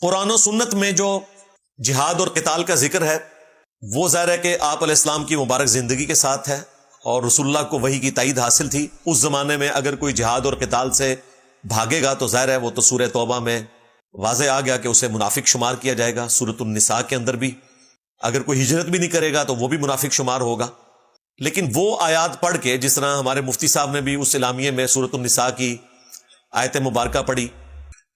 قرآن و سنت میں جو جہاد اور قتال کا ذکر ہے وہ ظاہر ہے کہ آپ علیہ السلام کی مبارک زندگی کے ساتھ ہے، اور رسول اللہ کو وحی کی تائید حاصل تھی۔ اس زمانے میں اگر کوئی جہاد اور قتال سے بھاگے گا تو ظاہر ہے وہ تو سورہ توبہ میں واضح آ گیا کہ اسے منافق شمار کیا جائے گا۔ سورۃ النساء کے اندر بھی اگر کوئی ہجرت بھی نہیں کرے گا تو وہ بھی منافق شمار ہوگا۔ لیکن وہ آیات پڑھ کے، جس طرح ہمارے مفتی صاحب نے بھی اس اعلامیے میں سورۃ النساء کی آیت مبارکہ پڑھی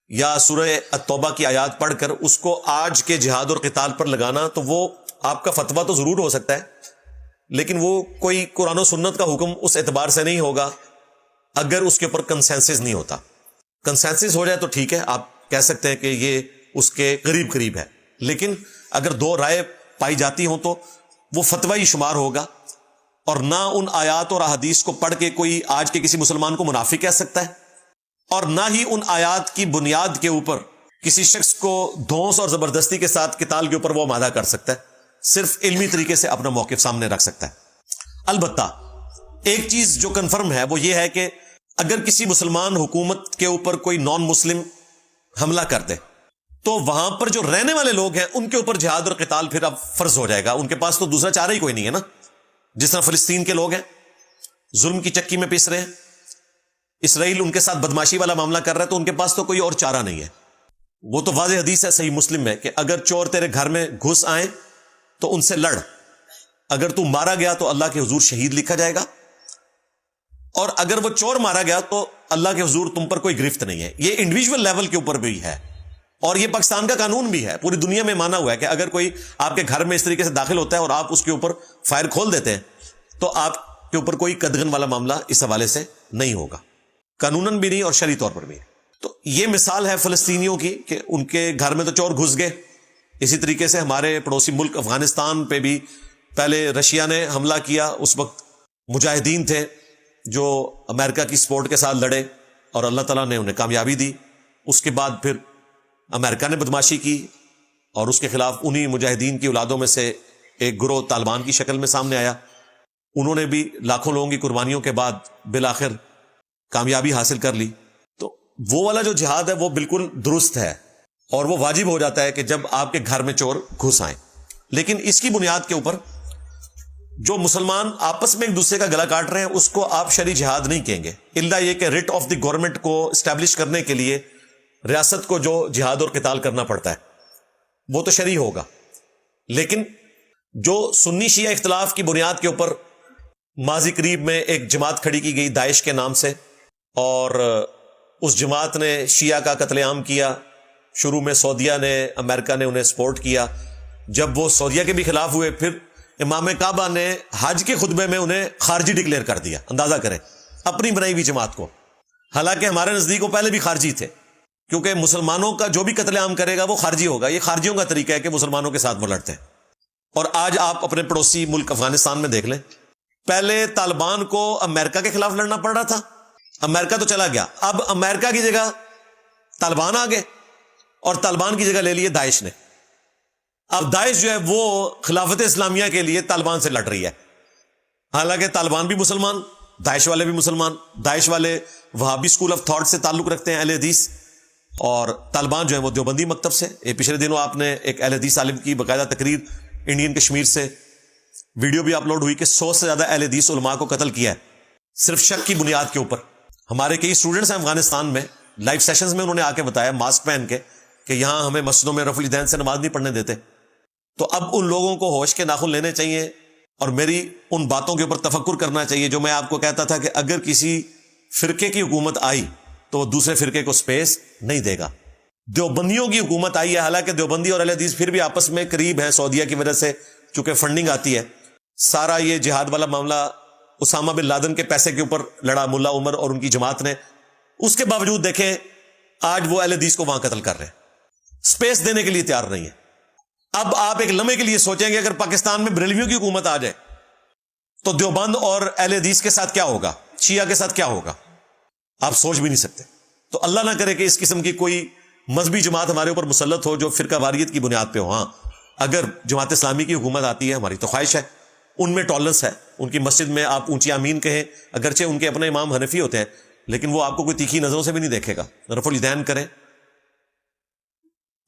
یا سورہ التوبہ کی آیات پڑھ کر اس کو آج کے جہاد اور قتال پر لگانا، تو وہ آپ کا فتویٰ تو ضرور ہو سکتا ہے لیکن وہ کوئی قرآن و سنت کا حکم اس اعتبار سے نہیں ہوگا اگر اس کے اوپر کنسنسس نہیں ہوتا۔ کنسنسس ہو جائے تو ٹھیک ہے، آپ کہہ سکتے ہیں کہ یہ اس کے قریب قریب ہے، لیکن اگر دو رائے پائی جاتی ہوں تو وہ فتویٰ ہی شمار ہوگا، اور نہ ان آیات اور احادیث کو پڑھ کے کوئی آج کے کسی مسلمان کو منافق کہہ سکتا ہے، اور نہ ہی ان آیات کی بنیاد کے اوپر کسی شخص کو دھونس اور زبردستی کے ساتھ قتال کے اوپر وہ آمادہ کر سکتا ہے۔ صرف علمی طریقے سے اپنا موقف سامنے رکھ سکتا ہے۔ البتہ ایک چیز جو کنفرم ہے وہ یہ ہے کہ اگر کسی مسلمان حکومت کے اوپر کوئی نان مسلم حملہ کر دے تو وہاں پر جو رہنے والے لوگ ہیں ان کے اوپر جہاد اور قتال پھر اب فرض ہو جائے گا۔ ان کے پاس تو دوسرا چارہ ہی کوئی نہیں ہے نا۔ جس طرح فلسطین کے لوگ ہیں ظلم کی چکی میں پس رہے ہیں، اسرائیل ان کے ساتھ بدماشی والا معاملہ کر رہا ہے، تو ان کے پاس تو کوئی اور چارہ نہیں ہے۔ وہ تو واضح حدیث ہے صحیح مسلم میں کہ اگر چور تیرے گھر میں گھس آئیں تو ان سے لڑ، اگر تو مارا گیا تو اللہ کے حضور شہید لکھا جائے گا، اور اگر وہ چور مارا گیا تو اللہ کے حضور تم پر کوئی گرفت نہیں ہے۔ یہ انڈیویجول لیول کے اوپر بھی ہے، اور یہ پاکستان کا قانون بھی ہے، پوری دنیا میں مانا ہوا ہے کہ اگر کوئی آپ کے گھر میں اس طریقے سے داخل ہوتا ہے اور آپ اس کے اوپر فائر کھول دیتے ہیں تو آپ کے اوپر کوئی قدغن والا معاملہ اس حوالے سے نہیں ہوگا، قانوناً بھی نہیں اور شرعی طور پر بھی۔ تو یہ مثال ہے فلسطینیوں کی کہ ان کے گھر میں تو چور گھس گئے۔ اسی طریقے سے ہمارے پڑوسی ملک افغانستان پہ بھی پہلے رشیا نے حملہ کیا، اس وقت مجاہدین تھے جو امریکہ کی سپورٹ کے ساتھ لڑے اور اللہ تعالیٰ نے انہیں کامیابی دی۔ اس کے بعد پھر امریکہ نے بدماشی کی اور اس کے خلاف انہی مجاہدین کی اولادوں میں سے ایک گروہ طالبان کی شکل میں سامنے آیا، انہوں نے بھی لاکھوں لوگوں کی قربانیوں کے بعد بالآخر کامیابی حاصل کر لی۔ تو وہ والا جو جہاد ہے وہ بالکل درست ہے اور وہ واجب ہو جاتا ہے کہ جب آپ کے گھر میں چور گھس آئیں، لیکن اس کی بنیاد کے اوپر جو مسلمان آپس میں ایک دوسرے کا گلا کاٹ رہے ہیں اس کو آپ شرعی جہاد نہیں کہیں گے، الا یہ کہ ریٹ آف دی گورنمنٹ کو اسٹیبلش کرنے کے لیے ریاست کو جو جہاد اور قتال کرنا پڑتا ہے وہ تو شرعی ہوگا۔ لیکن جو سنی شیعہ اختلاف کی بنیاد کے اوپر ماضی قریب میں ایک جماعت کھڑی کی گئی داعش کے نام سے، اور اس جماعت نے شیعہ کا قتل عام کیا، شروع میں سعودیہ نے، امریکہ نے انہیں سپورٹ کیا، جب وہ سعودیہ کے بھی خلاف ہوئے پھر امام کعبہ نے حج کے خطبے میں انہیں خارجی ڈکلیئر کر دیا۔ اندازہ کریں اپنی بنائی ہوئی جماعت کو، حالانکہ ہمارے نزدیک وہ پہلے بھی خارجی تھے، کیونکہ مسلمانوں کا جو بھی قتل عام کرے گا وہ خارجی ہوگا۔ یہ خارجیوں کا طریقہ ہے کہ مسلمانوں کے ساتھ وہ لڑتے ہیں۔ اور آج آپ اپنے پڑوسی ملک افغانستان میں دیکھ لیں، پہلے طالبان کو امریکہ کے خلاف لڑنا پڑ رہا تھا، امریکہ تو چلا گیا، اب امریکہ کی جگہ طالبان آ گئے اور طالبان کی جگہ لے لیے داعش نے۔ اب داعش جو ہے وہ خلافت اسلامیہ کے لیے طالبان سے لڑ رہی ہے، حالانکہ طالبان بھی مسلمان، داعش والے بھی مسلمان، داعش والے وہابی اسکول آف تھاٹ سے تعلق رکھتے ہیں، اہل حدیث، اور طالبان جو ہے وہ دیوبندی مکتب سے۔ پچھلے دنوں آپ نے ایک اہل حدیث عالم کی باقاعدہ تقریر انڈین کشمیر سے ویڈیو بھی اپلوڈ ہوئی کہ 100 سے زیادہ اہل حدیث علماء کو قتل کیا ہے صرف شک کی بنیاد کے اوپر۔ ہمارے کئی اسٹوڈنٹس ہیں افغانستان میں، لائیو سیشنز میں انہوں نے آ کے بتایا ماسک پہن کے کہ یہاں ہمیں مسجدوں میں رفع الیدین سے نماز نہیں پڑھنے دیتے۔ تو اب ان لوگوں کو ہوش کے ناخن لینے چاہیے اور میری ان باتوں کے اوپر تفکر کرنا چاہیے جو میں آپ کو کہتا تھا کہ اگر کسی فرقے کی حکومت آئی تو وہ دوسرے فرقے کو سپیس نہیں دے گا۔ دیوبندیوں کی حکومت آئی ہے، حالانکہ دیوبندی اور اہل حدیث پھر بھی آپس میں قریب ہیں سعودیہ کی وجہ سے، چونکہ فنڈنگ آتی ہے۔ سارا یہ جہاد والا معاملہ اسامہ بن لادن کے پیسے کے اوپر لڑا ملا عمر اور ان کی جماعت نے، اس کے باوجود دیکھیں آج وہ اہل حدیث کو وہاں قتل کر رہے ہیں، سپیس دینے کے لیے تیار نہیں ہے۔ اب آپ ایک لمحے کے لیے سوچیں گے اگر پاکستان میں بریلویوں کی حکومت آ جائے تو دیوبند اور اہل حدیث کے ساتھ کیا ہوگا، شیعہ کے ساتھ کیا ہوگا، آپ سوچ بھی نہیں سکتے۔ تو اللہ نہ کرے کہ اس قسم کی کوئی مذہبی جماعت ہمارے اوپر مسلط ہو جو فرقہ واریت کی بنیاد پہ ہو۔ ہاں اگر جماعت اسلامی کی حکومت آتی ہے، ہماری تو خواہش ہے، ان میں ٹالرنس ہے، ان کی مسجد میں آپ اونچی آمین کہیں، اگرچہ ان کے اپنے امام حنفی ہوتے ہیں لیکن وہ آپ کو کوئی تیکھی نظروں سے بھی نہیں دیکھے گا، رفع الیدین کریں۔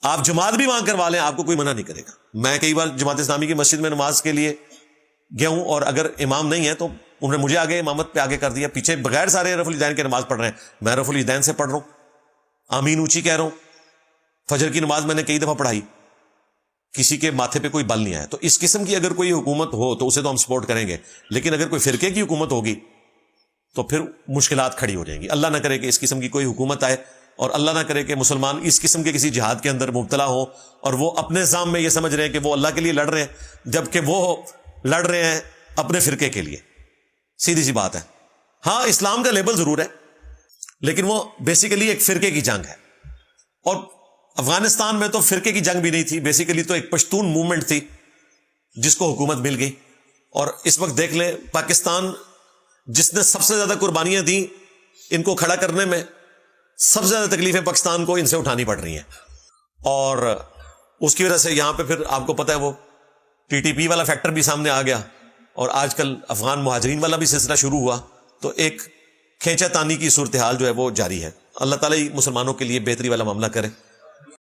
آپ جماعت بھی وہاں کروا لیں، آپ کو کوئی منع نہیں کرے گا. میں کئی بار جماعت اسلامی کی مسجد میں نماز کے لیے گیا ہوں، اور اگر امام نہیں ہے تو انہوں نے مجھے آگے امامت پہ آگے کر دیا، پیچھے بغیر سارے رفع الیدین کے نماز پڑھ رہے ہیں، میں رفع الیدین سے پڑھ رہا ہوں، آمین اونچی کہہ رہا ہوں. فجر کی نماز میں نے کئی دفعہ پڑھائی، کسی کے ماتھے پہ کوئی بل نہیں آیا. تو اس قسم کی اگر کوئی حکومت ہو تو اسے تو ہم سپورٹ کریں گے، لیکن اگر کوئی فرقے کی حکومت ہوگی تو پھر مشکلات کھڑی ہو جائیں گی. اللہ نہ کرے کہ اس قسم کی کوئی حکومت آئے، اور اللہ نہ کرے کہ مسلمان اس قسم کے کسی جہاد کے اندر مبتلا ہو اور وہ اپنے نظام میں یہ سمجھ رہے ہیں کہ وہ اللہ کے لیے لڑ رہے ہیں، جبکہ وہ لڑ رہے ہیں اپنے فرقے کے لیے. سیدھی سی بات ہے. ہاں اسلام کا لیبل ضرور ہے، لیکن وہ بیسیکلی ایک فرقے کی جنگ ہے. اور افغانستان میں تو فرقے کی جنگ بھی نہیں تھی، بیسیکلی تو ایک پشتون موومنٹ تھی جس کو حکومت مل گئی. اور اس وقت دیکھ لیں پاکستان جس نے سب سے زیادہ قربانیاں دیں ان کو کھڑا کرنے میں، سب سے زیادہ تکلیفیں پاکستان کو ان سے اٹھانی پڑ رہی ہیں. اور اس کی وجہ سے یہاں پہ پھر آپ کو پتہ ہے وہ ٹی ٹی پی والا فیکٹر بھی سامنے آ گیا، اور آج کل افغان مہاجرین والا بھی سلسلہ شروع ہوا. تو ایک کھینچا تانی کی صورتحال جو ہے وہ جاری ہے. اللہ تعالیٰ مسلمانوں کے لیے بہتری والا معاملہ کرے.